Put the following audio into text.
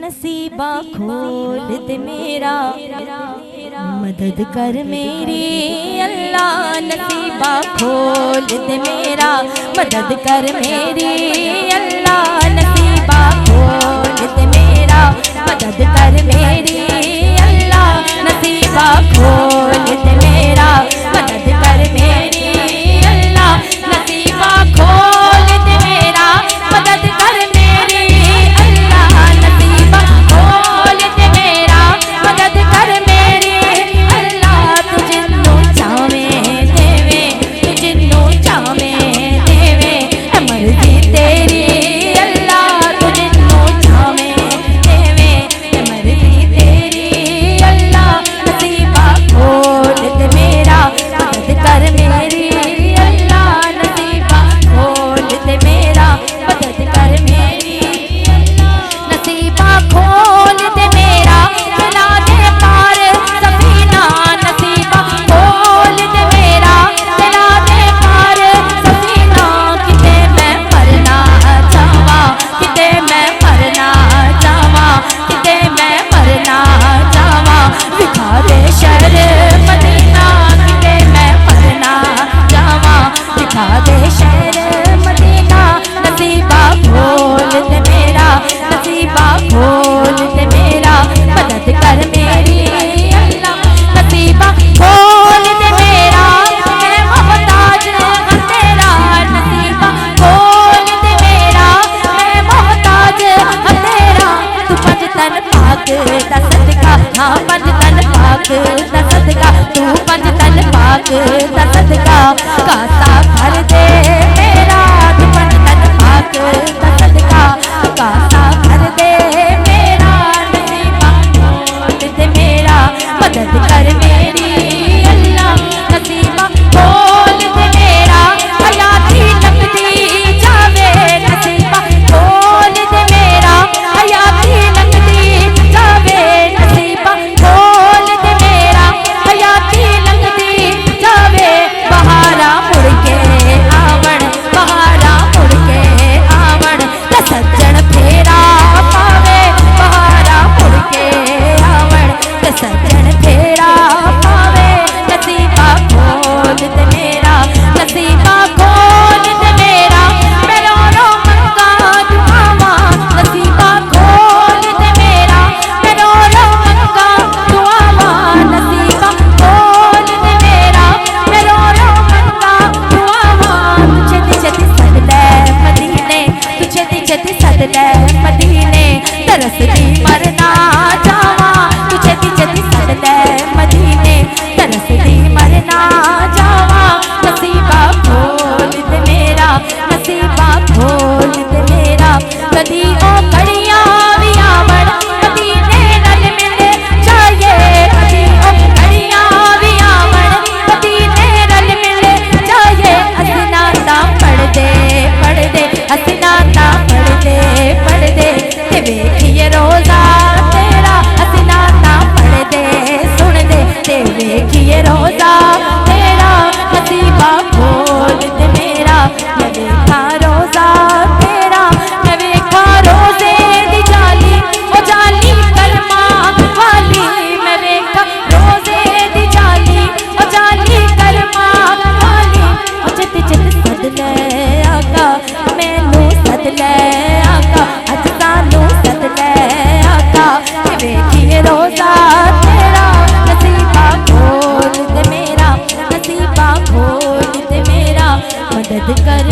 नसीबा खोल दे मेरा, मदद कर मेरी अल्लाह। नसीबा खोल दे मेरा, मदद कर मेरी अल्लाह। नसीबा खोल दे मेरा, मदद कर मेरी अल्लाह। नसीबा खोल दे मेरा, मदद कर मेरी अल्लाह। नसीबा खोल दे मेरा, मदद कर मेरी अल्लाह। नसीबा खोल दे मेरा, मदद कर मेरी अल्लाह। तू जिन्नू चावे देवे, तू जिन्नू चावे देवे, मर्जी तेरी अल्लाह। तू जिन्नू चावे देवे, मर्जी तेरी अल्लाह। नसीबा खोल दे मेरा, मदद कर मेरी अल्लाह। नसीबा खोल दे मेरा, मदद कर मेरी अल्लाह। नसीबा खोल दे मेरा, चला दे पार सफीना। नसीबा खोल दे मेरा, चला दे पार सफीना। किते मैं मरना चाहवा, किते मैं मरना चाहवा, किते मैं मरना चाहवा। दिखा दे शहर मदीना, किते मैं मरना चाहवा। दिखा दे शहर मदीना। नसीबा खोल दे मेरा, नसीबा खोल दे मेरा, मदद कर मेरी अल्लाह। नसीबा खोल दे मेरा, मैं मोहताज हूं तेरा। नसीबा खोल दे मेरा, मैं मोहताज हूं तेरा। तू पंज तन पाक दा सदका, हाँ पंज तन पाक दा सदका। तू पंज तन पाक दा सदका, कासा भर दे मेरा। तू पंज तन पाक दा सदका, कासा भर दे मेरा। नसीबा खोल दे मेरा, मदद कर मेरी अल्लाह। नसीबा खोल दे मेरा, हयाती लंघदी जावे। नसीबा खोल दे मेरा, हयाती लंघदी जावे। नसीबा खोल दे मेरा, हयाती लंघदी जावे। बहारा मुड़ के आवण, बहारा मुड़ के आवण, ते सज्जन फेरा पावे। बहारा मुड़ के आवण, ते सज्जन फेरा पावे। नसीबा खोल दे मेरा, नसीबा खोल दे मेरा, मैं रो रो मंगा दुआवा। नसीबा खोल दे मेरा, मैं रो रो मंगा दुआवा। नसीबा खोल दे मेरा, मैं रो रो मंगा दुआवा। छेती छेती सद ले मदीने, तू छेती छेती सद ले मदीने। तरसदी मरना जावा, तू छेती छेती सद ले मदीने। तरसदी मरना जावा। नसीबा खोल दे मेरा, नसीबा खोल दे मेरा। कदी ओ घड़ियां भी आवण, मदीने नाल मिल जाए। कदी ओ घड़ियां भी आवण, मदीने नाल मिल जाए। हसना ता पढ़दे पढ़दे, हसना ता पढ़दे पढ़दे, ते वेखिए रोजा तेरा। हसना ता पढ़दे सुन दे, ते वेखिए रोजा तेरा। नसीबा खोल दे मेरा, मैं वेखा रोजा तेरा। मैं वेखा रोजे दी जाली, ओ जाली कलमा वाली। मैं वेखा रोजे दी जाली, ओ जाली कलमा वाली। ओ चित चित सद ले आका, मैनू सद ले आका। अज सानू सद ले आका, ते वेखिए रोजा तेरा। नसीबा खोल दे मेरा, नसीबा खोल दे मेरा, मदद कर